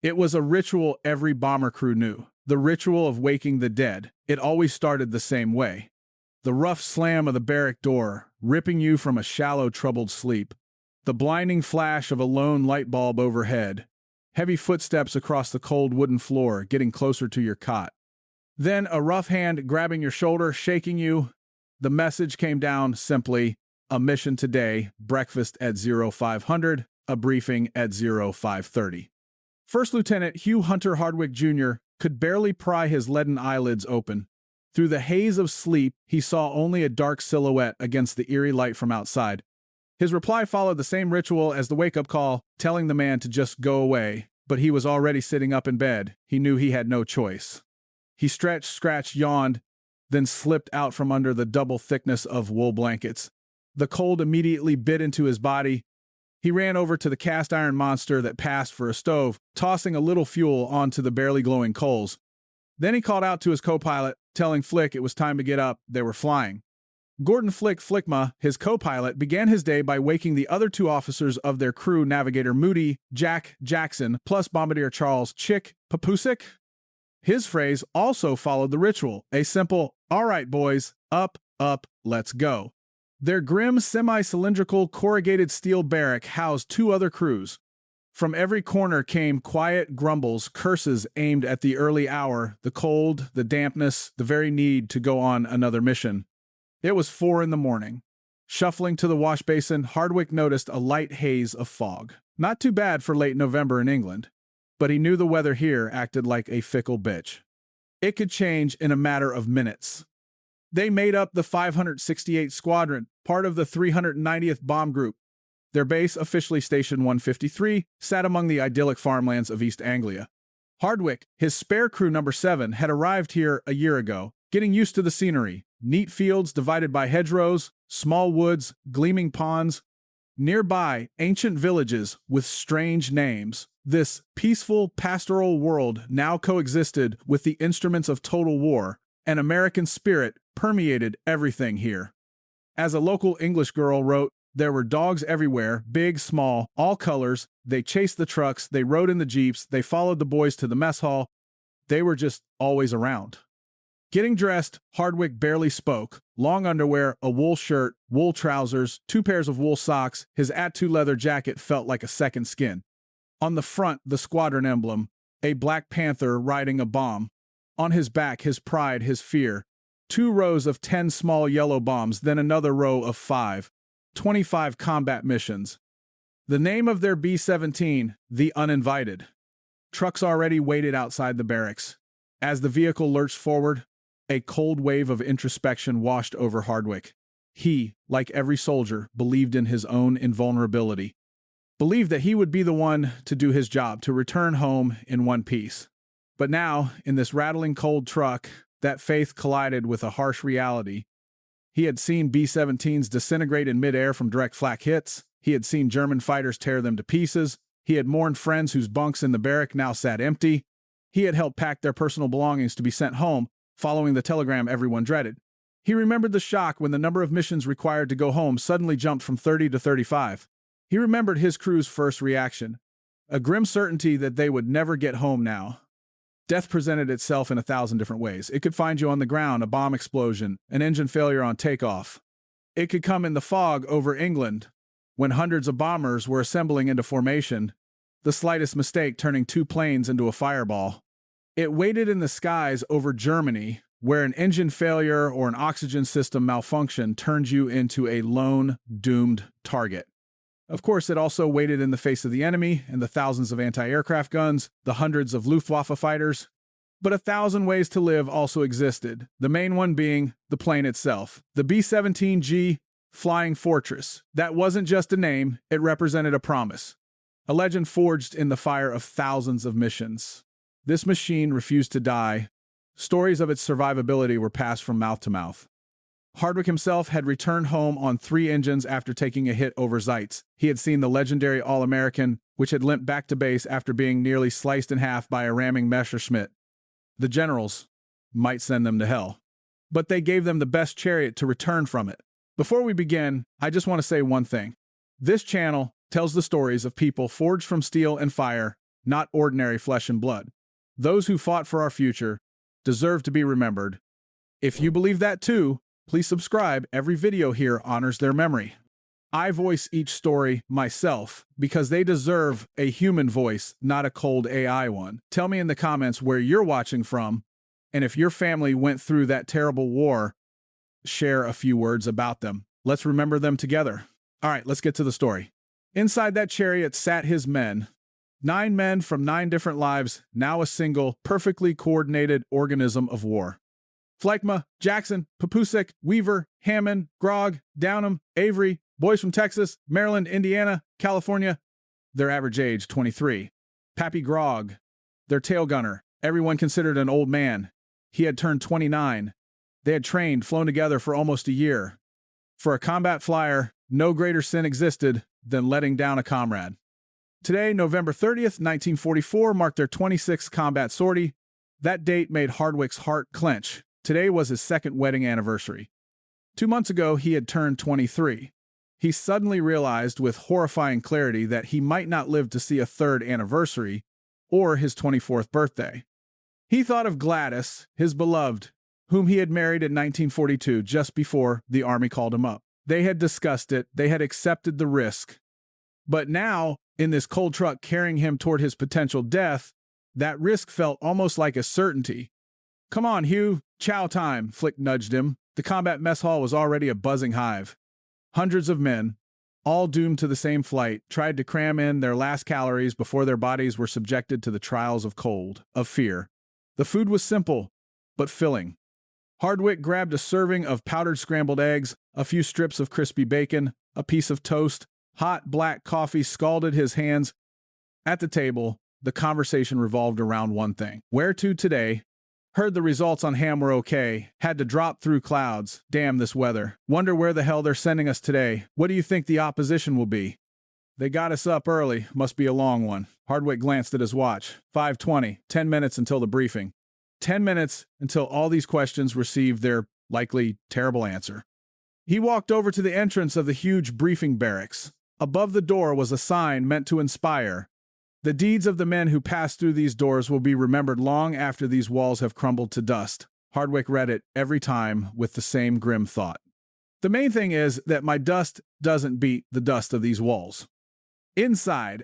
It was a ritual every bomber crew knew, the ritual of waking the dead. It always started the same way. The rough slam of the barrack door, ripping you from a shallow, troubled sleep. The blinding flash of a lone light bulb overhead. Heavy footsteps across the cold wooden floor, getting closer to your cot. Then a rough hand grabbing your shoulder, shaking you. The message came down simply: a mission today, breakfast at 0500, a briefing at 0530. First Lieutenant Hugh Hunter Hardwick Jr. could barely pry his leaden eyelids open. Through the haze of sleep, he saw only a dark silhouette against the eerie light from outside. His reply followed the same ritual as the wake-up call, telling the man to just go away, but he was already sitting up in bed. He knew he had no choice. He stretched, scratched, yawned, then slipped out from under the double thickness of wool blankets. The cold immediately bit into his body. He ran over to the cast-iron monster that passed for a stove, tossing a little fuel onto the barely glowing coals. Then he called out to his co-pilot, telling Flick it was time to get up. They were flying. Gordon Flickma, his co-pilot, began his day by waking the other two officers of their crew, Navigator Moody Jack Jackson, plus Bombardier Charles Chick Papusik. His phrase also followed the ritual, a simple, "All right, boys, up, let's go." Their grim, semi-cylindrical, corrugated steel barrack housed two other crews. From every corner came quiet grumbles, curses aimed at the early hour, the cold, the dampness, the very need to go on another mission. It was 4 a.m. Shuffling to the wash basin, Hardwick noticed a light haze of fog. Not too bad for late November in England, but he knew the weather here acted like a fickle bitch. It could change in a matter of minutes. They made up the 568th Squadron, part of the 390th Bomb Group. Their base, officially Station 153, sat among the idyllic farmlands of East Anglia. Hardwick, his spare crew number 7, had arrived here a year ago, getting used to the scenery. Neat fields divided by hedgerows, small woods, gleaming ponds. Nearby, ancient villages with strange names. This peaceful, pastoral world now coexisted with the instruments of total war. An American spirit permeated everything here. As a local English girl wrote, there were dogs everywhere, big, small, all colors. They chased the trucks, they rode in the jeeps, they followed the boys to the mess hall. They were just always around. Getting dressed, Hardwick barely spoke. Long underwear, a wool shirt, wool trousers, 2 pairs of wool socks. His @2 leather jacket felt like a second skin. On the front, the squadron emblem, a Black Panther riding a bomb. On his back, his pride, his fear. 2 rows of 10 small yellow bombs, then another row of 5. 25 combat missions. The name of their B-17, the Uninvited. Trucks already waited outside the barracks. As the vehicle lurched forward, a cold wave of introspection washed over Hardwick. He, like every soldier, believed in his own invulnerability. Believed that he would be the one to do his job, to return home in one piece. But now, in this rattling cold truck, that faith collided with a harsh reality. He had seen B-17s disintegrate in midair from direct flak hits. He had seen German fighters tear them to pieces. He had mourned friends whose bunks in the barrack now sat empty. He had helped pack their personal belongings to be sent home, following the telegram everyone dreaded. He remembered the shock when the number of missions required to go home suddenly jumped from 30 to 35. He remembered his crew's first reaction, a grim certainty that they would never get home now. Death presented itself in 1,000 different ways. It could find you on the ground, a bomb explosion, an engine failure on takeoff. It could come in the fog over England, when hundreds of bombers were assembling into formation, the slightest mistake turning 2 planes into a fireball. It waited in the skies over Germany, where an engine failure or an oxygen system malfunction turned you into a lone, doomed target. Of course, it also waited in the face of the enemy and the thousands of anti-aircraft guns, the hundreds of Luftwaffe fighters. But 1,000 ways to live also existed, the main one being the plane itself. The B-17G Flying Fortress. That wasn't just a name, it represented a promise. A legend forged in the fire of thousands of missions. This machine refused to die. Stories of its survivability were passed from mouth to mouth. Hardwick himself had returned home on 3 engines after taking a hit over Zeitz. He had seen the legendary All-American, which had limped back to base after being nearly sliced in half by a ramming Messerschmitt. The generals might send them to hell, but they gave them the best chariot to return from it. Before we begin, I just want to say one thing. This channel tells the stories of people forged from steel and fire, not ordinary flesh and blood. Those who fought for our future deserve to be remembered. If you believe that too, please subscribe. Every video here honors their memory. I voice each story myself because they deserve a human voice, not a cold AI one. Tell me in the comments where you're watching from, and if your family went through that terrible war, share a few words about them. Let's remember them together. All right, let's get to the story. Inside that chariot sat his men. 9 men from 9 different lives, now a single, perfectly coordinated organism of war. Flakma, Jackson, Papusek, Weaver, Hammond, Grog, Downham, Avery, boys from Texas, Maryland, Indiana, California. Their average age, 23. Pappy Grog, their tail gunner. Everyone considered an old man. He had turned 29. They had trained, flown together for almost a year. For a combat flyer, no greater sin existed than letting down a comrade. Today, November 30th, 1944, marked their 26th combat sortie. That date made Hardwick's heart clench. Today was his 2nd wedding anniversary. 2 months ago, he had turned 23. He suddenly realized with horrifying clarity that he might not live to see a 3rd anniversary or his 24th birthday. He thought of Gladys, his beloved, whom he had married in 1942 just before the Army called him up. They had discussed it, they had accepted the risk. But now, in this cold truck carrying him toward his potential death, that risk felt almost like a certainty. "Come on, Hugh, chow time," Flick nudged him. The combat mess hall was already a buzzing hive. Hundreds of men, all doomed to the same flight, tried to cram in their last calories before their bodies were subjected to the trials of cold, of fear. The food was simple, but filling. Hardwick grabbed a serving of powdered scrambled eggs, a few strips of crispy bacon, a piece of toast. Hot black coffee scalded his hands. At the table, the conversation revolved around one thing. Where to today? Heard the results on Ham were okay. Had to drop through clouds. Damn this weather. Wonder where the hell they're sending us today. What do you think the opposition will be? They got us up early. Must be a long one. Hardwick glanced at his watch. 5:20. 10 minutes until the briefing. 10 minutes until all these questions received their likely terrible answer. He walked over to the entrance of the huge briefing barracks. Above the door was a sign meant to inspire. The deeds of the men who passed through these doors will be remembered long after these walls have crumbled to dust. Hardwick read it every time with the same grim thought. The main thing is that my dust doesn't beat the dust of these walls. Inside,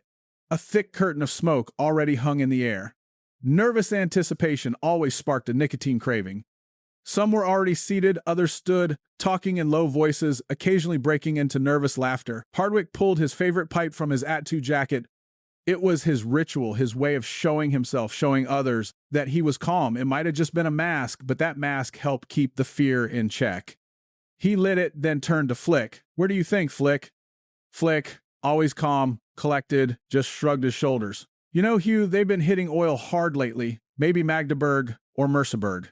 a thick curtain of smoke already hung in the air. Nervous anticipation always sparked a nicotine craving. Some were already seated, others stood, talking in low voices, occasionally breaking into nervous laughter. Hardwick pulled his favorite pipe from his @2 jacket. It was his ritual, his way of showing himself, showing others that he was calm. It might have just been a mask, but that mask helped keep the fear in check. He lit it, then turned to Flick. "Where do you think, Flick?" Flick, always calm, collected, just shrugged his shoulders. "You know, Hugh, they've been hitting oil hard lately. Maybe Magdeburg or Merseburg."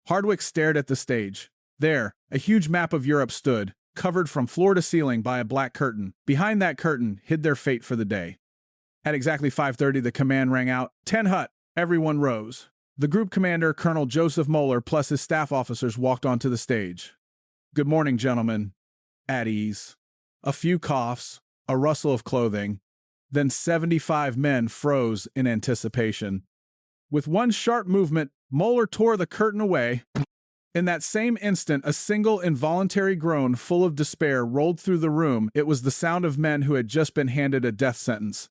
Hardwick stared at the stage. There, a huge map of Europe stood, covered from floor to ceiling by a black curtain. Behind that curtain hid their fate for the day. At exactly 5:30, the command rang out. 10 hut. Everyone rose. The group commander, Colonel Joseph Moeller, plus his staff officers walked onto the stage. "Good morning, gentlemen." At ease. A few coughs, a rustle of clothing. Then 75 men froze in anticipation. With one sharp movement, Moeller tore the curtain away. In that same instant, a single involuntary groan full of despair rolled through the room. It was the sound of men who had just been handed a death sentence.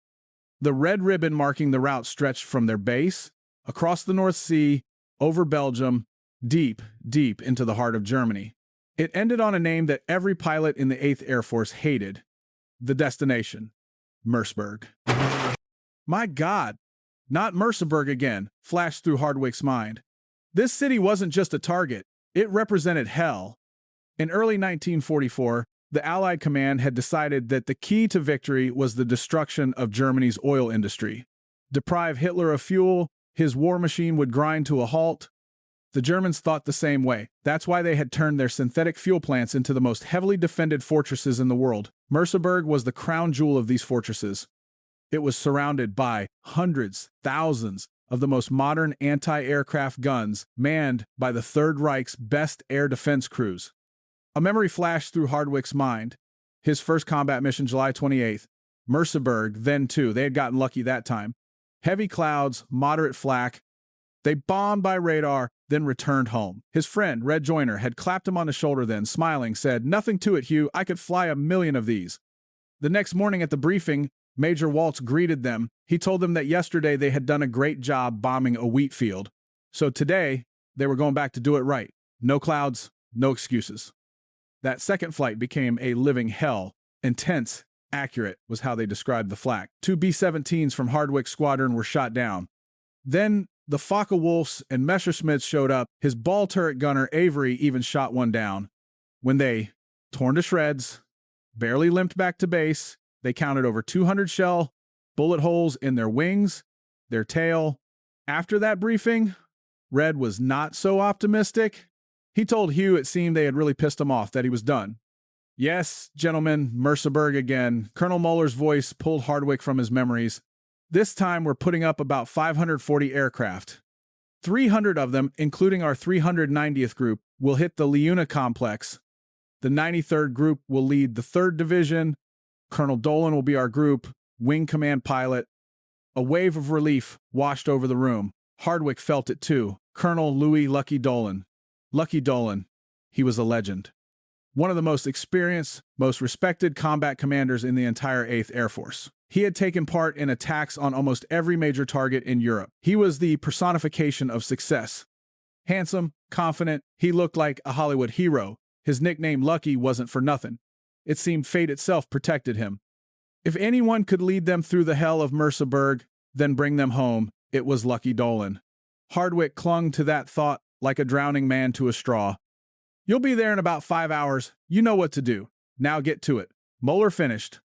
The red ribbon marking the route stretched from their base, across the North Sea, over Belgium, deep, deep into the heart of Germany. It ended on a name that every pilot in the 8th Air Force hated. The destination, Merseburg. My God! Not Merseburg again, flashed through Hardwick's mind. This city wasn't just a target, it represented hell. In early 1944, the Allied command had decided that the key to victory was the destruction of Germany's oil industry. Deprive Hitler of fuel, his war machine would grind to a halt. The Germans thought the same way. That's why they had turned their synthetic fuel plants into the most heavily defended fortresses in the world. Merseburg was the crown jewel of these fortresses. It was surrounded by hundreds, thousands of the most modern anti-aircraft guns, manned by the Third Reich's best air defense crews. A memory flashed through Hardwick's mind. His first combat mission, July 28th. Merseburg, then too. They had gotten lucky that time. Heavy clouds, moderate flak. They bombed by radar, then returned home. His friend, Red Joyner, had clapped him on the shoulder then, smiling, said, "Nothing to it, Hugh. I could fly 1,000,000 of these." The next morning at the briefing, Major Waltz greeted them. He told them that yesterday they had done a great job bombing a wheat field. So today, they were going back to do it right. No clouds, no excuses. That second flight became a living hell. Intense, accurate was how they described the flak. 2 B-17s from Hardwick's squadron were shot down. Then the Focke-Wulfs and Messerschmitts showed up. His ball turret gunner Avery even shot one down. When they, torn to shreds, barely limped back to base, they counted over 200 shell bullet holes in their wings, their tail. After that briefing, Red was not so optimistic. He told Hugh it seemed they had really pissed him off, that he was done. "Yes, gentlemen, Merseburg again." Colonel Muller's voice pulled Hardwick from his memories. "This time we're putting up about 540 aircraft. 300 of them, including our 390th group, will hit the Leuna complex. The 93rd group will lead the 3rd Division. Colonel Dolan will be our group wing command pilot." A wave of relief washed over the room. Hardwick felt it too. Colonel Louis Lucky Dolan. Lucky Dolan. He was a legend. One of the most experienced, most respected combat commanders in the entire 8th Air Force. He had taken part in attacks on almost every major target in Europe. He was the personification of success. Handsome, confident, he looked like a Hollywood hero. His nickname Lucky wasn't for nothing. It seemed fate itself protected him. If anyone could lead them through the hell of Merseburg, then bring them home, it was Lucky Dolan. Hardwick clung to that thought like a drowning man to a straw. "You'll be there in about 5 hours. You know what to do. Now get to it." Muller finished.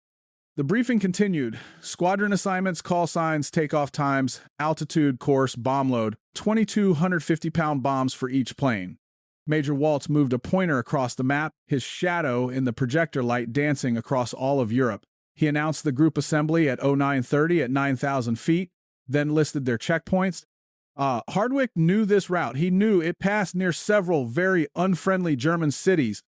The briefing continued. Squadron assignments, call signs, takeoff times, altitude, course, bomb load, 2,250-pound bombs for each plane. Major Waltz moved a pointer across the map, his shadow in the projector light dancing across all of Europe. He announced the group assembly at 0930 at 9,000 feet, then listed their checkpoints. Hardwick knew this route. He knew it passed near several very unfriendly German cities.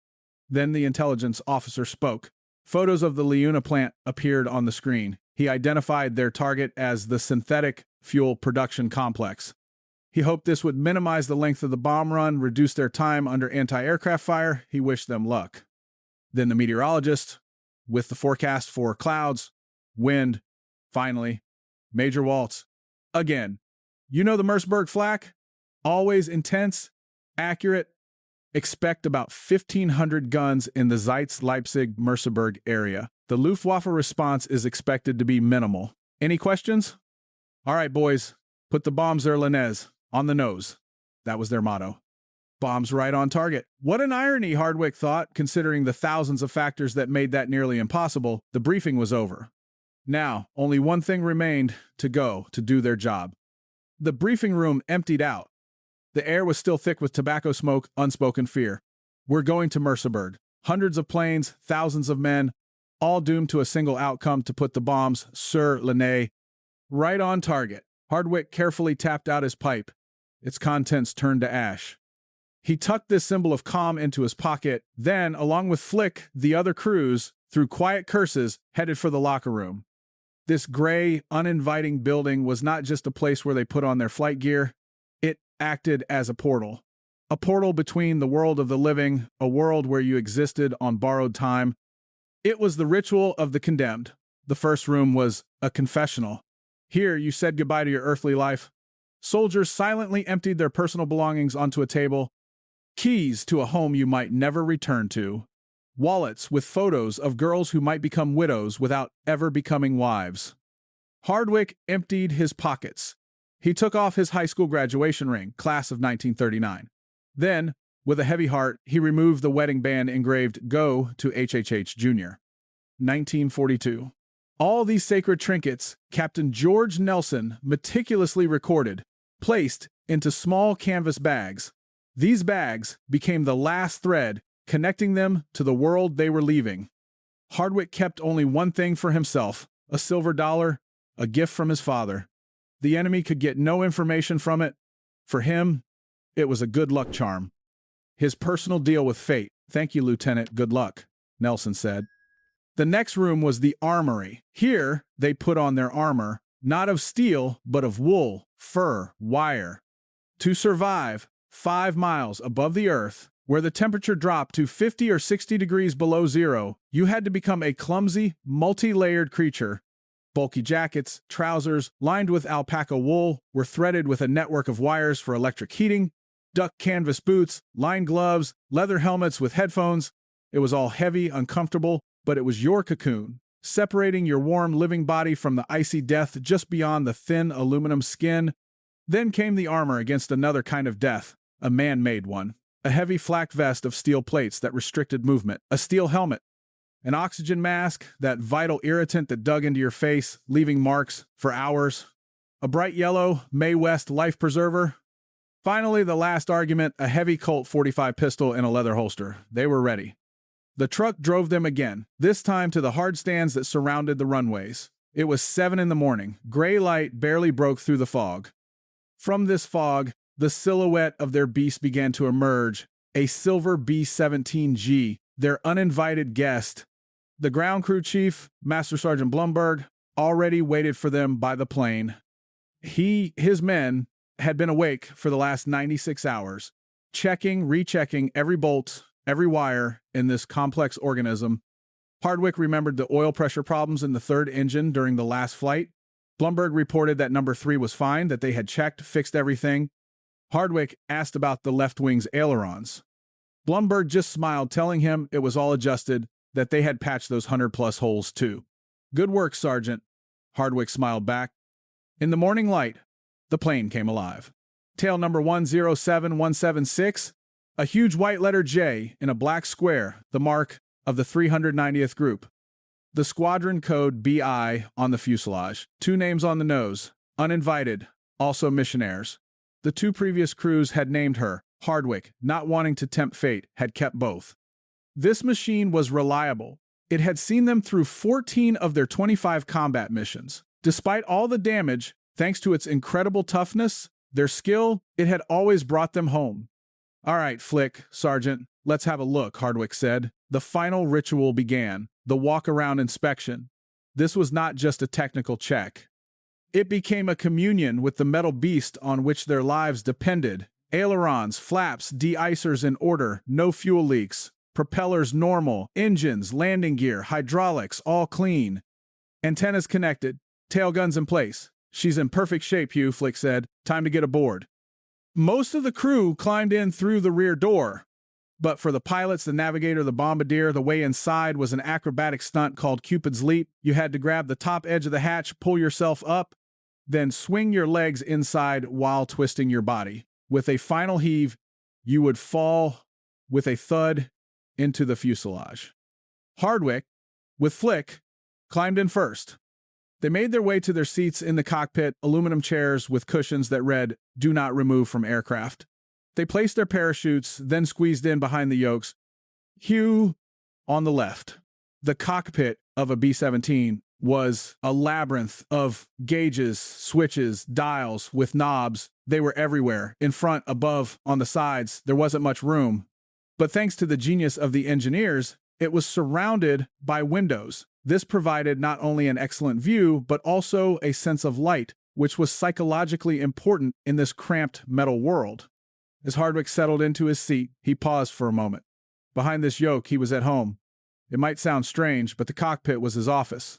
Then the intelligence officer spoke. Photos of the Leuna plant appeared on the screen. He identified their target as the synthetic fuel production complex. He hoped this would minimize the length of the bomb run, reduce their time under anti-aircraft fire. He wished them luck. Then the meteorologist, with the forecast for clouds, wind, finally, Major Waltz. Again. "You know the Merseburg flak? Always intense, accurate. Expect about 1,500 guns in the Zeitz-Leipzig-Merseburg area. The Luftwaffe response is expected to be minimal. Any questions?" "All right, boys, put the bombs Erlenez on the nose." That was their motto. Bombs right on target. What an irony, Hardwick thought, considering the thousands of factors that made that nearly impossible. The briefing was over. Now, only one thing remained to go to do their job. The briefing room emptied out. The air was still thick with tobacco smoke, unspoken fear. "We're going to Merseburg. Hundreds of planes, thousands of men, all doomed to a single outcome: to put the bombs sur l'année right on target." Hardwick carefully tapped out his pipe. Its contents turned to ash. He tucked this symbol of calm into his pocket, then, along with Flick, the other crews, through quiet curses, headed for the locker room. This gray, uninviting building was not just a place where they put on their flight gear. It acted as a portal. A portal between the world of the living, a world where you existed on borrowed time. It was the ritual of the condemned. The first room was a confessional. Here you said goodbye to your earthly life. Soldiers silently emptied their personal belongings onto a table. Keys to a home you might never return to. Wallets with photos of girls who might become widows without ever becoming wives. Hardwick emptied his pockets. He took off his high school graduation ring, class of 1939. Then, with a heavy heart, he removed the wedding band engraved "Go to HHH Jr." 1942. All these sacred trinkets, Captain George Nelson meticulously recorded, placed into small canvas bags. These bags became the last thread connecting them to the world they were leaving. Hardwick kept only one thing for himself: a silver dollar, a gift from his father. The enemy could get no information from it. For him, it was a good luck charm. His personal deal with fate. "Thank you, Lieutenant, good luck," Nelson said. The next room was the armory. Here, they put on their armor, not of steel, but of wool, fur, wire. To survive 5 miles above the earth, where the temperature dropped to 50 or 60 degrees below zero, you had to become a clumsy, multi-layered creature. Bulky jackets, trousers, lined with alpaca wool, were threaded with a network of wires for electric heating, duck canvas boots, lined gloves, leather helmets with headphones. It was all heavy, uncomfortable, but it was your cocoon, separating your warm living body from the icy death just beyond the thin aluminum skin. Then came the armor against another kind of death, a man-made one. A heavy flak vest of steel plates that restricted movement, a steel helmet, an oxygen mask, that vital irritant that dug into your face, leaving marks for hours, a bright yellow Mae West life preserver. Finally, the last argument, a heavy Colt .45 pistol in a leather holster. They were ready. The truck drove them again, this time to the hard stands that surrounded the runways. It was 7 in the morning. Gray light barely broke through the fog. From this fog, the silhouette of their beast began to emerge, a silver B-17G, their uninvited guest. The ground crew chief, Master Sergeant Blumberg, already waited for them by the plane. His men, had been awake for the last 96 hours, checking, rechecking every bolt, every wire in this complex organism. Hardwick remembered the oil pressure problems in the third engine during the last flight. Blumberg reported that number 3 was fine, that they had checked, fixed everything. Hardwick asked about the left wing's ailerons. Blumberg just smiled, telling him it was all adjusted, that they had patched those 100-plus holes too. Good work, Sergeant. Hardwick smiled back. In the morning light, the plane came alive. Tail number 107176, a huge white letter J in a black square, the mark of the 390th Group. The squadron code BI on the fuselage. 2 names on the nose. Uninvited, also missionaries. The 2 previous crews had named her. Hardwick, not wanting to tempt fate, had kept both. This machine was reliable. It had seen them through 14 of their 25 combat missions. Despite all the damage, thanks to its incredible toughness, their skill, it had always brought them home. All right, Flick, Sergeant, let's have a look, Hardwick said. The final ritual began, the walk-around inspection. This was not just a technical check. It became a communion with the metal beast on which their lives depended. Ailerons, flaps, de-icers in order, no fuel leaks, propellers normal, engines, landing gear, hydraulics, all clean. Antennas connected, tail guns in place. She's in perfect shape, Hugh, Flick said. Time to get aboard. Most of the crew climbed in through the rear door. But for the pilots, the navigator, the bombardier, the way inside was an acrobatic stunt called Cupid's Leap. You had to grab the top edge of the hatch, pull yourself up, then swing your legs inside while twisting your body. With a final heave, you would fall with a thud into the fuselage. Hardwick, with Flick, climbed in first. They made their way to their seats in the cockpit, aluminum chairs with cushions that read, "Do not remove from aircraft." They placed their parachutes, then squeezed in behind the yokes. Hugh on the left. The cockpit of a B-17 was a labyrinth of gauges, switches, dials with knobs. They were everywhere, in front, above, on the sides. There wasn't much room. But thanks to the genius of the engineers, it was surrounded by windows. This provided not only an excellent view, but also a sense of light, which was psychologically important in this cramped metal world. As Hardwick settled into his seat, he paused for a moment. Behind this yoke, he was at home. It might sound strange, but the cockpit was his office,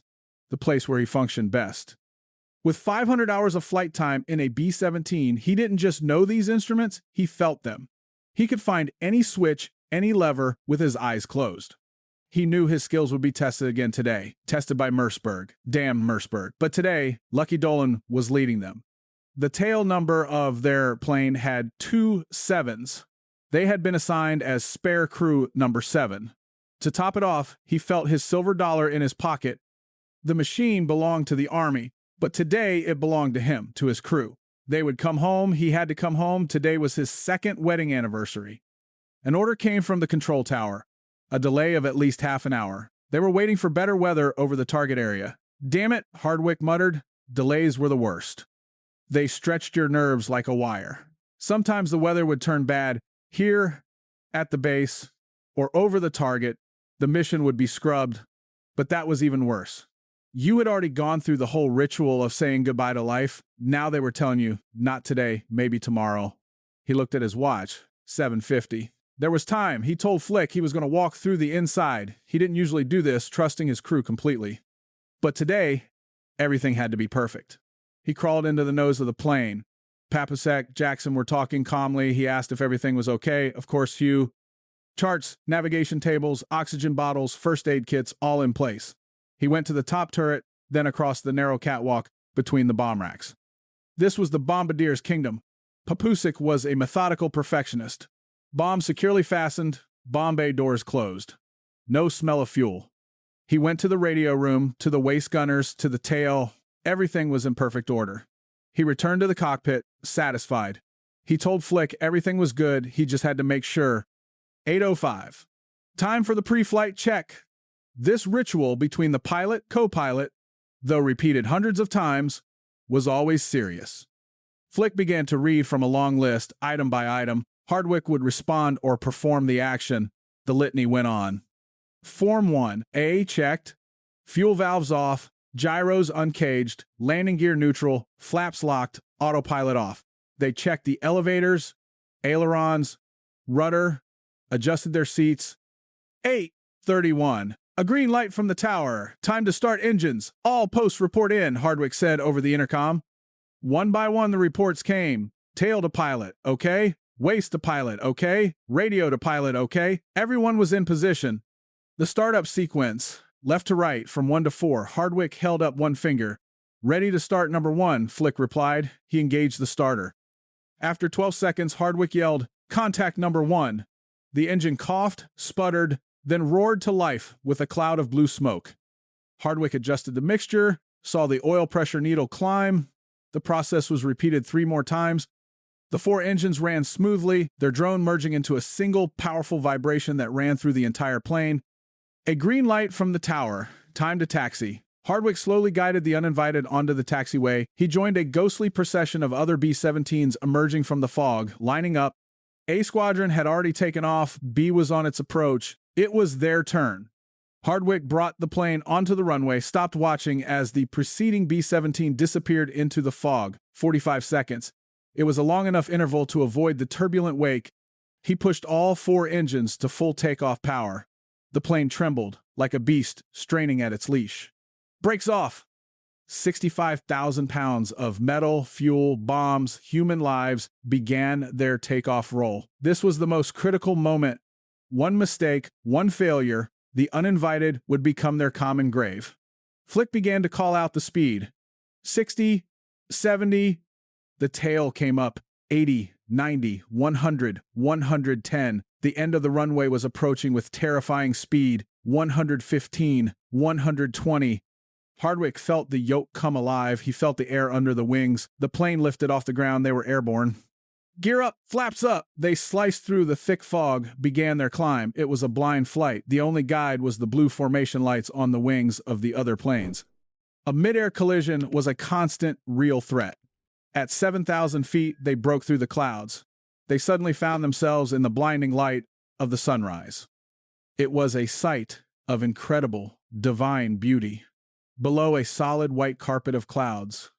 the place where he functioned best. With 500 hours of flight time in a B-17, he didn't just know these instruments, he felt them. He could find any switch, any lever, with his eyes closed. He knew his skills would be tested again today, tested by Merseburg. Damn Merseburg. But today, Lucky Dolan was leading them. The tail number of their plane had 2 sevens. They had been assigned as spare crew number 7. To top it off, he felt his silver dollar in his pocket. The machine belonged to the Army, but today it belonged to him, to his crew. They would come home, he had to come home. Today was his 2nd wedding anniversary. An order came from the control tower. A delay of at least half an hour. They were waiting for better weather over the target area. Damn it, Hardwick muttered. Delays were the worst. They stretched your nerves like a wire. Sometimes the weather would turn bad. Here, at the base, or over the target, the mission would be scrubbed. But that was even worse. You had already gone through the whole ritual of saying goodbye to life. Now they were telling you, not today, maybe tomorrow. He looked at his watch, 7:50. There was time. He told Flick he was going to walk through the inside. He didn't usually do this, trusting his crew completely. But today, everything had to be perfect. He crawled into the nose of the plane. Papasek, Jackson were talking calmly. He asked if everything was okay. Of course, Hugh. Charts, navigation tables, oxygen bottles, first aid kits, all in place. He went to the top turret, then across the narrow catwalk between the bomb racks. This was the bombardier's kingdom. Papusek was a methodical perfectionist. Bombs securely fastened, bomb bay doors closed. No smell of fuel. He went to the radio room, to the waist gunners, to the tail. Everything was in perfect order. He returned to the cockpit, satisfied. He told Flick everything was good, he just had to make sure. 8:05. Time for the pre-flight check. This ritual between the pilot, co-pilot, though repeated hundreds of times, was always serious. Flick began to read from a long list, item by item. Hardwick would respond or perform the action. The litany went on. Form 1. A. Checked. Fuel valves off. Gyros uncaged. Landing gear neutral. Flaps locked. Autopilot off. They checked the elevators, ailerons, rudder, adjusted their seats. 8:31. A green light from the tower. Time to start engines. All posts report in, Hardwick said over the intercom. One by one the reports came. Tail to pilot, okay? Waist to pilot, okay? Radio to pilot, okay? Everyone was in position. The startup sequence, left to right, from 1 to 4. Hardwick held up one finger. Ready to start number 1, Flick replied. He engaged the starter. After 12 seconds, Hardwick yelled, "Contact number 1." The engine coughed, sputtered, then roared to life with a cloud of blue smoke. Hardwick adjusted the mixture, saw the oil pressure needle climb. The process was repeated 3 more times. The 4 engines ran smoothly, their drone merging into a single powerful vibration that ran through the entire plane. A green light from the tower. Time to taxi. Hardwick slowly guided the Uninvited onto the taxiway. He joined a ghostly procession of other B-17s emerging from the fog, lining up. A squadron had already taken off. B was on its approach. It was their turn. Hardwick brought the plane onto the runway, stopped watching as the preceding B-17 disappeared into the fog. 45 seconds. It was a long enough interval to avoid the turbulent wake. He pushed all 4 engines to full takeoff power. The plane trembled, like a beast straining at its leash. Brakes off! 65,000 pounds of metal, fuel, bombs, human lives began their takeoff roll. This was the most critical moment. One mistake, one failure, the Uninvited would become their common grave. Flick began to call out the speed. 60, 70, the tail came up. 80, 90, 100, 110. The end of the runway was approaching with terrifying speed. 115, 120. Hardwick felt the yoke come alive. He felt the air under the wings. The plane lifted off the ground. They were airborne. Gear up, flaps up. They sliced through the thick fog, began their climb. It was a blind flight. The only guide was the blue formation lights on the wings of the other planes. A mid-air collision was a constant, real threat. At 7,000 feet, they broke through the clouds. They suddenly found themselves in the blinding light of the sunrise. It was a sight of incredible, divine beauty. Below, a solid white carpet of clouds.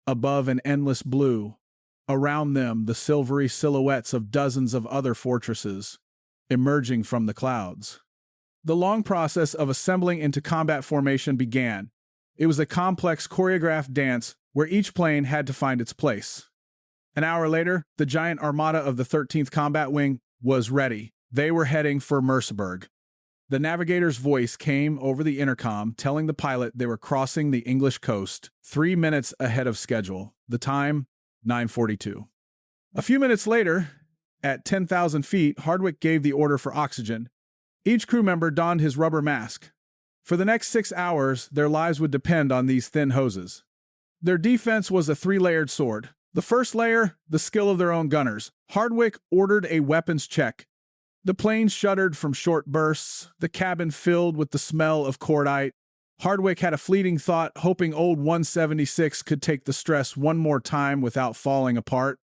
Above, an endless blue. Around them, the silvery silhouettes of dozens of other fortresses, emerging from the clouds. The long process of assembling into combat formation began. It was a complex choreographed dance where each plane had to find its place. An hour later, the giant armada of the 13th Combat Wing was ready. They were heading for Merseburg. The navigator's voice came over the intercom, telling the pilot they were crossing the English coast 3 minutes ahead of schedule. The time, 9:42. A few minutes later, at 10,000 feet, Hardwick gave the order for oxygen. Each crew member donned his rubber mask. For the next 6 hours, their lives would depend on these thin hoses. Their defense was a 3-layered sword. The first layer, the skill of their own gunners. Hardwick ordered a weapons check. The plane shuddered from short bursts, the cabin filled with the smell of cordite. Hardwick had a fleeting thought, hoping old 176 could take the stress one more time without falling apart.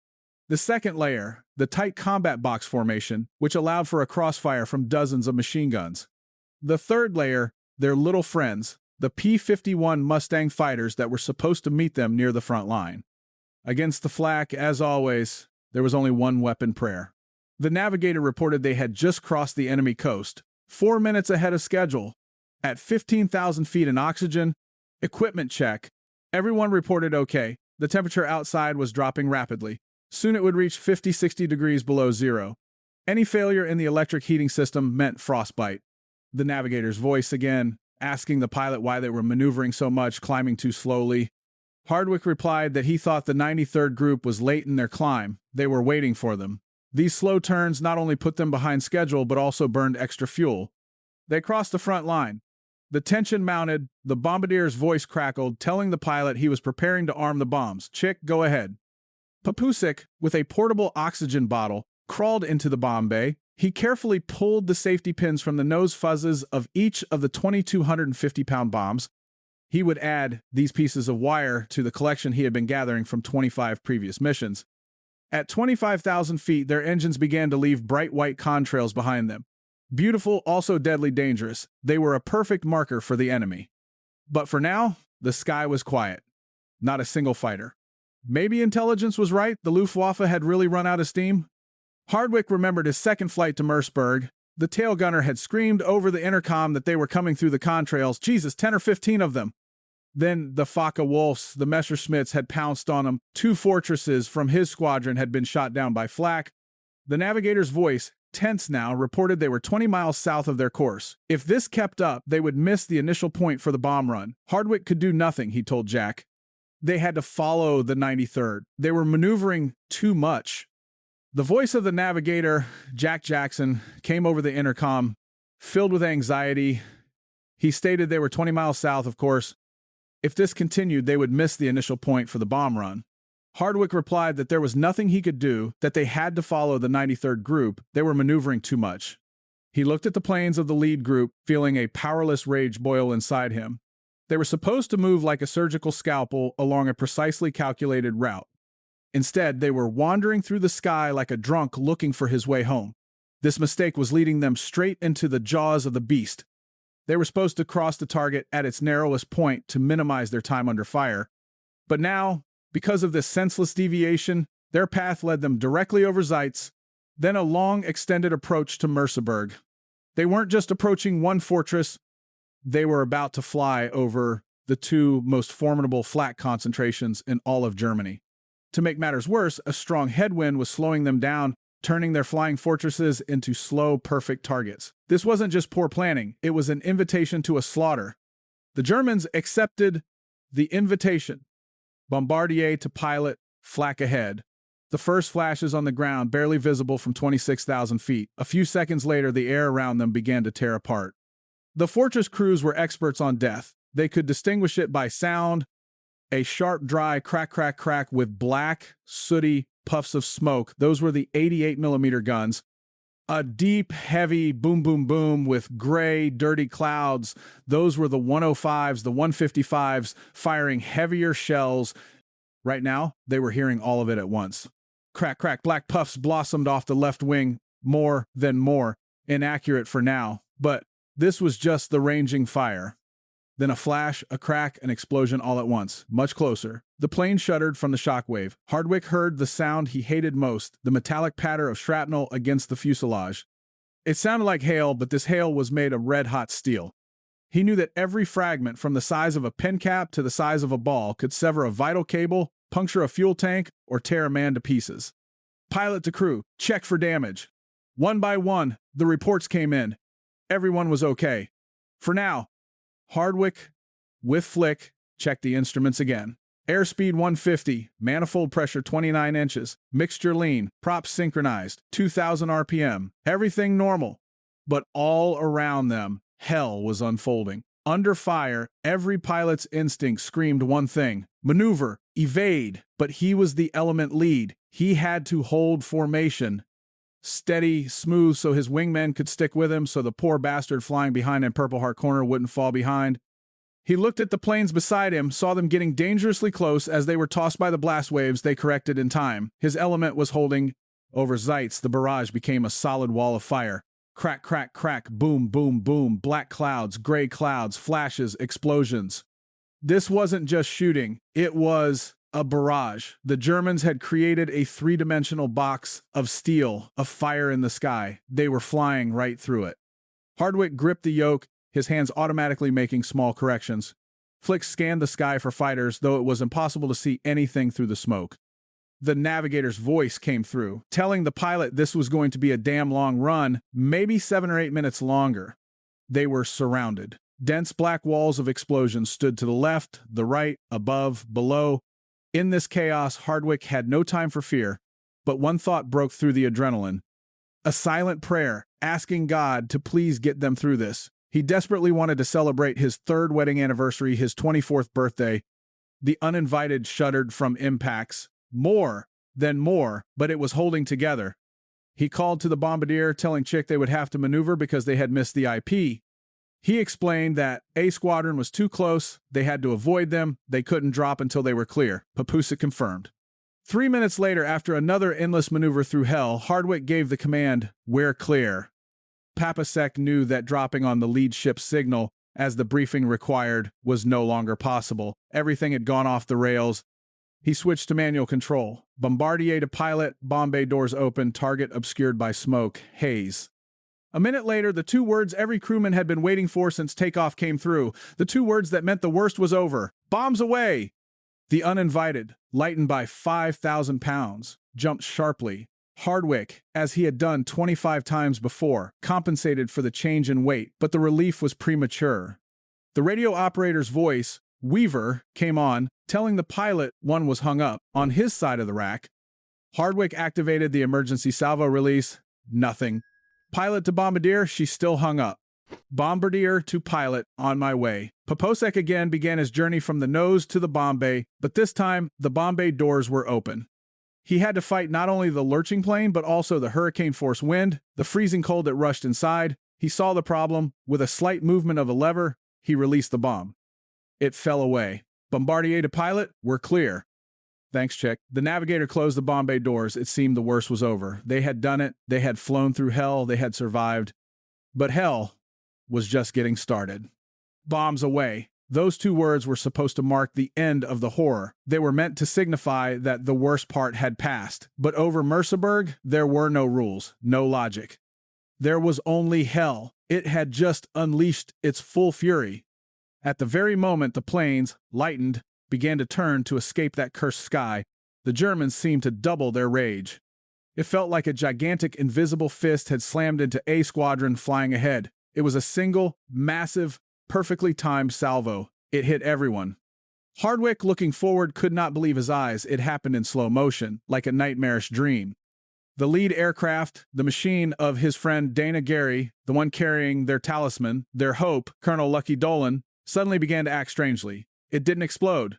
The second layer, the tight combat box formation, which allowed for a crossfire from dozens of machine guns. The third layer, their little friends, the P-51 Mustang fighters that were supposed to meet them near the front line. Against the Flak, as always, there was only one weapon: prayer. The navigator reported they had just crossed the enemy coast, 4 minutes ahead of schedule, at 15,000 feet in oxygen. Equipment check. Everyone reported okay. The temperature outside was dropping rapidly. Soon it would reach 50-60 degrees below zero. Any failure in the electric heating system meant frostbite. The navigator's voice again, asking the pilot why they were maneuvering so much, climbing too slowly. Hardwick replied that he thought the 93rd Group was late in their climb. They were waiting for them. These slow turns not only put them behind schedule, but also burned extra fuel. They crossed the front line. The tension mounted. The bombardier's voice crackled, telling the pilot he was preparing to arm the bombs. "Chick, go ahead." Papusik, with a portable oxygen bottle, crawled into the bomb bay. He carefully pulled the safety pins from the nose fuzzes of each of the 2,250-pound bombs. He would add these pieces of wire to the collection he had been gathering from 25 previous missions. At 25,000 feet, their engines began to leave bright white contrails behind them. Beautiful, also deadly dangerous. They were a perfect marker for the enemy. But for now, the sky was quiet. Not a single fighter. Maybe intelligence was right. The Luftwaffe had really run out of steam. Hardwick remembered his second flight to Merseburg. The tail gunner had screamed over the intercom that they were coming through the contrails. Jesus, 10 or 15 of them. Then the Focke-Wulfs, the Messerschmitts, had pounced on him. 2 fortresses from his squadron had been shot down by Flak. The navigator's voice, tense now, reported they were 20 miles south of their course. If this kept up, they would miss the initial point for the bomb run. Hardwick could do nothing, he told Jack. They had to follow the 93rd. They were maneuvering too much. The voice of the navigator, Jack Jackson, came over the intercom, filled with anxiety. He stated they were 20 miles south, of course. If this continued, they would miss the initial point for the bomb run. Hardwick replied that there was nothing he could do, that they had to follow the 93rd Group. They were maneuvering too much. He looked at the planes of the lead group, feeling a powerless rage boil inside him. They were supposed to move like a surgical scalpel along a precisely calculated route. Instead, they were wandering through the sky like a drunk looking for his way home. This mistake was leading them straight into the jaws of the beast. They were supposed to cross the target at its narrowest point to minimize their time under fire. But now, because of this senseless deviation, their path led them directly over Zeitz, then a long extended approach to Merseburg. They weren't just approaching one fortress, they were about to fly over the 2 most formidable flak concentrations in all of Germany. To make matters worse, a strong headwind was slowing them down, turning their flying fortresses into slow, perfect targets. This wasn't just poor planning, it was an invitation to a slaughter. The Germans accepted the invitation. Bombardier to pilot, Flak ahead. The first flashes on the ground, barely visible from 26,000 feet. A few seconds later, the air around them began to tear apart. The fortress crews were experts on death. They could distinguish it by sound, a sharp, dry crack, crack, crack with black, sooty puffs of smoke. Those were the 88mm guns. A deep, heavy boom, boom, boom with gray, dirty clouds. Those were the 105s, the 155s, firing heavier shells. Right now, they were hearing all of it at once. Crack, crack, black puffs blossomed off the left wing. More than more. Inaccurate for now. But this was just the ranging fire. Then a flash, a crack, an explosion all at once, much closer. The plane shuddered from the shockwave. Hardwick heard the sound he hated most, the metallic patter of shrapnel against the fuselage. It sounded like hail, but this hail was made of red-hot steel. He knew that every fragment, from the size of a pen cap to the size of a ball, could sever a vital cable, puncture a fuel tank, or tear a man to pieces. Pilot to crew, check for damage. One by one, the reports came in. Everyone was okay. For now. Hardwick, with Flick, checked the instruments again. Airspeed 150, manifold pressure 29 inches, mixture lean, props synchronized, 2,000 RPM, everything normal. But all around them, hell was unfolding. Under fire, every pilot's instinct screamed one thing: maneuver, evade. But he was the element lead. He had to hold formation. Steady, smooth, so his wingmen could stick with him, so the poor bastard flying behind in Purple Heart Corner wouldn't fall behind. He looked at the planes beside him, saw them getting dangerously close. As they were tossed by the blast waves, they corrected in time. His element was holding. Over Zeitz, the barrage became a solid wall of fire. Crack, crack, crack, boom, boom, boom, black clouds, gray clouds, flashes, explosions. This wasn't just shooting, it was a barrage. The Germans had created a three-dimensional box of steel, of fire in the sky. They were flying right through it. Hardwick gripped the yoke, his hands automatically making small corrections. Flick scanned the sky for fighters, though it was impossible to see anything through the smoke. The navigator's voice came through, telling the pilot this was going to be a damn long run, maybe 7 or 8 minutes longer. They were surrounded. Dense black walls of explosions stood to the left, the right, above, below. In this chaos, Hardwick had no time for fear, but one thought broke through the adrenaline. A silent prayer, asking God to please get them through this. He desperately wanted to celebrate his 3rd wedding anniversary, his 24th birthday. The Uninvited shuddered from impacts. More, but it was holding together. He called to the bombardier, telling Chick they would have to maneuver because they had missed the IP. He explained that A Squadron was too close, they had to avoid them, they couldn't drop until they were clear. Papusa confirmed. 3 minutes later, after another endless maneuver through hell, Hardwick gave the command, "We're clear." Papasek knew that dropping on the lead ship's signal, as the briefing required, was no longer possible. Everything had gone off the rails. He switched to manual control. Bombardier to pilot, bomb bay doors open, target obscured by smoke, haze. A minute later, the 2 words every crewman had been waiting for since takeoff came through, the 2 words that meant the worst was over. Bombs away! The Uninvited, lightened by 5,000 pounds, jumped sharply. Hardwick, as he had done 25 times before, compensated for the change in weight, but the relief was premature. The radio operator's voice, Weaver, came on, telling the pilot one was hung up on his side of the rack. Hardwick activated the emergency salvo release. Nothing. Pilot to bombardier, she still hung up. Bombardier to pilot, on my way. Paposek again began his journey from the nose to the bomb bay, but this time the bomb bay doors were open. He had to fight not only the lurching plane, but also the hurricane-force wind, the freezing cold that rushed inside. He saw the problem. With a slight movement of a lever, he released the bomb. It fell away. Bombardier to pilot, we're clear. Thanks, Chick. The navigator closed the bomb bay doors. It seemed the worst was over. They had done it. They had flown through hell. They had survived. But hell was just getting started. Bombs away. Those 2 words were supposed to mark the end of the horror. They were meant to signify that the worst part had passed. But over Merseburg, there were no rules, no logic. There was only hell. It had just unleashed its full fury. At the very moment the planes, lightened, began to turn to escape that cursed sky, the Germans seemed to double their rage. It felt like a gigantic invisible fist had slammed into A Squadron flying ahead. It was a single, massive, perfectly timed salvo. It hit everyone. Hardwick, looking forward, could not believe his eyes. It happened in slow motion, like a nightmarish dream. The lead aircraft, the machine of his friend Dana Gary, the one carrying their talisman, their hope, Colonel Lucky Dolan, suddenly began to act strangely. It didn't explode.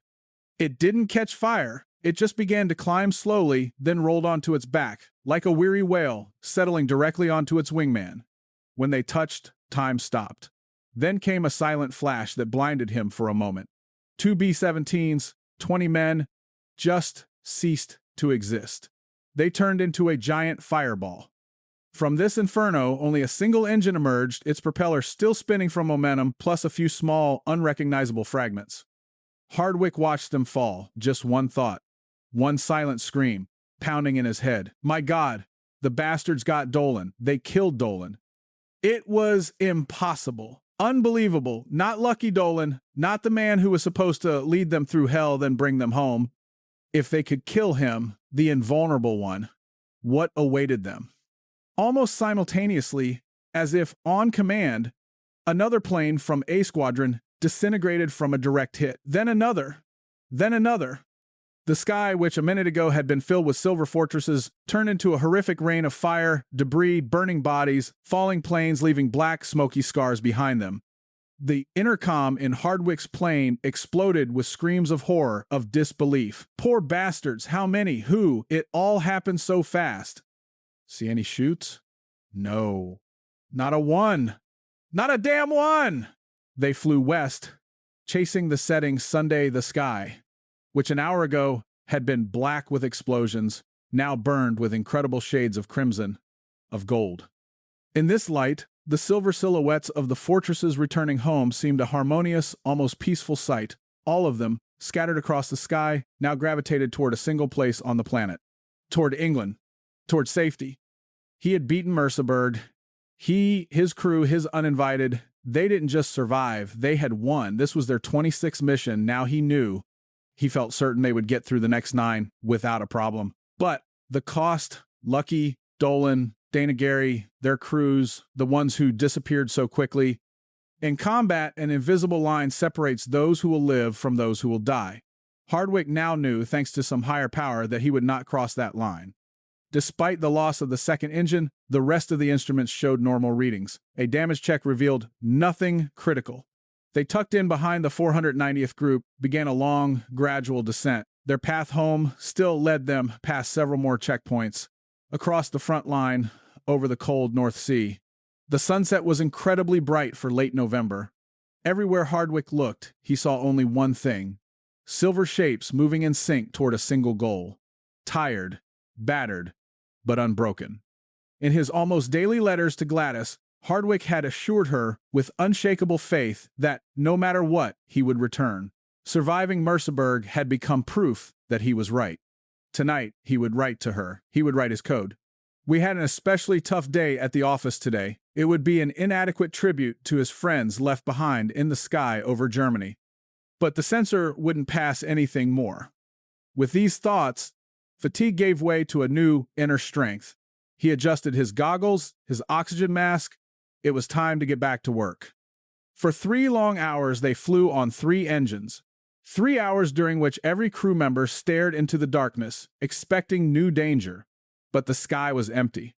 It didn't catch fire. It just began to climb slowly, then rolled onto its back, like a weary whale, settling directly onto its wingman. When they touched, time stopped. Then came a silent flash that blinded him for a moment. 2 B-17s, 20 men, just ceased to exist. They turned into a giant fireball. From this inferno, only a single engine emerged, its propeller still spinning from momentum, plus a few small, unrecognizable fragments. Hardwick watched them fall, just one thought. One silent scream, pounding in his head. My God, the bastards got Dolan. They killed Dolan. It was impossible. Unbelievable. Not Lucky Dolan, not the man who was supposed to lead them through hell, then bring them home. If they could kill him, the invulnerable one, what awaited them? Almost simultaneously, as if on command, another plane from A Squadron disintegrated from a direct hit. Then another. Then another. The sky, which a minute ago had been filled with silver fortresses, turned into a horrific rain of fire, debris, burning bodies, falling planes leaving black, smoky scars behind them. The intercom in Hardwick's plane exploded with screams of horror, of disbelief. Poor bastards, how many, who, it all happened so fast. See any chutes? No. Not a one. Not a damn one! They flew west, chasing the setting Sunday the sky, which an hour ago had been black with explosions, now burned with incredible shades of crimson, of gold. In this light, the silver silhouettes of the fortresses returning home seemed a harmonious, almost peaceful sight. All of them, scattered across the sky, now gravitated toward a single place on the planet. Toward England. Toward safety. He had beaten Merseburg. He, his crew, his Uninvited, they didn't just survive, they had won. This was their 26th mission. Now he knew. He felt certain they would get through the next 9 without a problem. But the cost, Lucky, Dolan, Dana Gary, their crews, the ones who disappeared so quickly. In combat, an invisible line separates those who will live from those who will die. Hardwick now knew, thanks to some higher power, that he would not cross that line. Despite the loss of the second engine, the rest of the instruments showed normal readings. A damage check revealed nothing critical. They tucked in behind the 490th group, began a long, gradual descent. Their path home still led them past several more checkpoints, across the front line, over the cold North Sea. The sunset was incredibly bright for late November. Everywhere Hardwick looked, he saw only one thing: silver shapes moving in sync toward a single goal. Tired, battered, but unbroken. In his almost daily letters to Gladys, Hardwick had assured her with unshakable faith that, no matter what, he would return. Surviving Merseburg had become proof that he was right. Tonight, he would write to her. He would write his code. "We had an especially tough day at the office today. It would be an inadequate tribute to his friends left behind in the sky over Germany. But the censor wouldn't pass anything more." With these thoughts, fatigue gave way to a new inner strength. He adjusted his goggles, his oxygen mask. It was time to get back to work. For 3 long hours, they flew on 3 engines. 3 hours during which every crew member stared into the darkness, expecting new danger. But the sky was empty.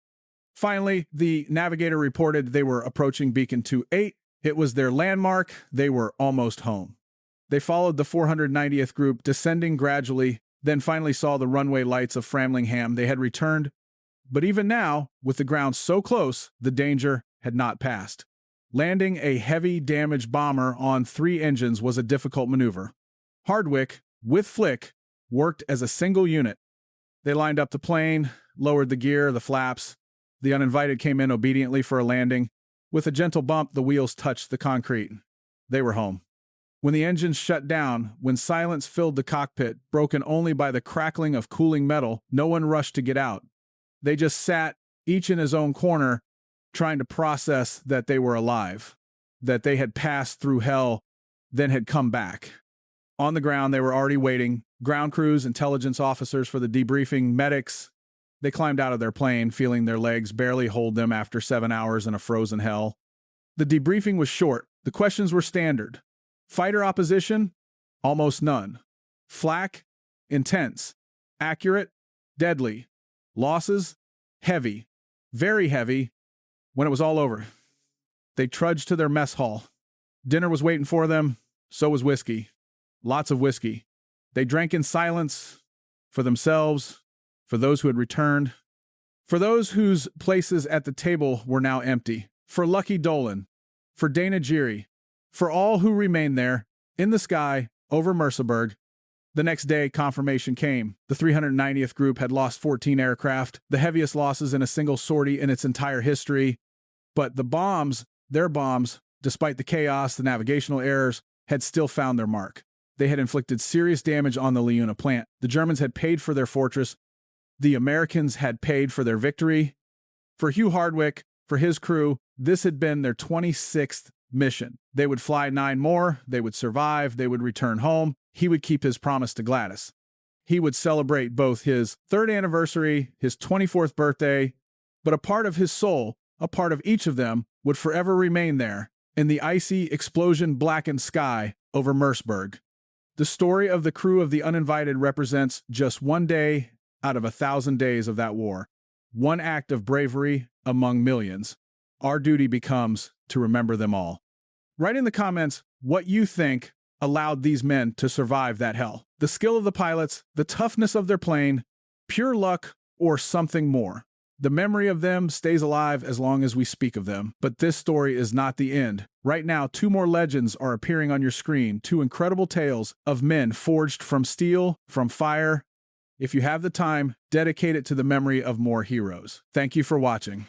Finally, the navigator reported they were approaching Beacon 28. It was their landmark. They were almost home. They followed the 490th group, descending gradually, then finally saw the runway lights of Framlingham. They had returned. But even now, with the ground so close, the danger had not passed. Landing a heavy damaged bomber on 3 engines was a difficult maneuver. Hardwick, with Flick, worked as a single unit. They lined up the plane, lowered the gear, the flaps. The Uninvited came in obediently for a landing. With a gentle bump, the wheels touched the concrete. They were home. When the engines shut down, when silence filled the cockpit, broken only by the crackling of cooling metal, no one rushed to get out. They just sat, each in his own corner, trying to process that they were alive, that they had passed through hell, then had come back. On the ground, they were already waiting. Ground crews, intelligence officers for the debriefing, medics. They climbed out of their plane, feeling their legs barely hold them after 7 hours in a frozen hell. The debriefing was short. The questions were standard. Fighter opposition? Almost none. Flak? Intense. Accurate? Deadly. Losses? Heavy. Very heavy. When it was all over, they trudged to their mess hall. Dinner was waiting for them. So was whiskey. Lots of whiskey. They drank in silence, for themselves, for those who had returned, for those whose places at the table were now empty, for Lucky Dolan, for Dana Giri, for all who remained there, in the sky, over Merseburg. The next day, confirmation came. The 390th group had lost 14 aircraft, the heaviest losses in a single sortie in its entire history. But the bombs, their bombs, despite the chaos, the navigational errors, had still found their mark. They had inflicted serious damage on the Leuna plant. The Germans had paid for their fortress. The Americans had paid for their victory. For Hugh Hardwick, for his crew, this had been their 26th mission. They would fly 9 more, they would survive, they would return home. He would keep his promise to Gladys. He would celebrate both his 3rd anniversary, his 24th birthday, but a part of his soul, a part of each of them, would forever remain there, in the icy, explosion-blackened sky over Merseburg. The story of the crew of the Uninvited represents just one day out of 1,000 days of that war. One act of bravery among millions. Our duty becomes to remember them all. Write in the comments what you think allowed these men to survive that hell. The skill of the pilots, the toughness of their plane, pure luck, or something more. The memory of them stays alive as long as we speak of them. But this story is not the end. Right now, 2 more legends are appearing on your screen. 2 incredible tales of men forged from steel, from fire. If you have the time, dedicate it to the memory of more heroes. Thank you for watching.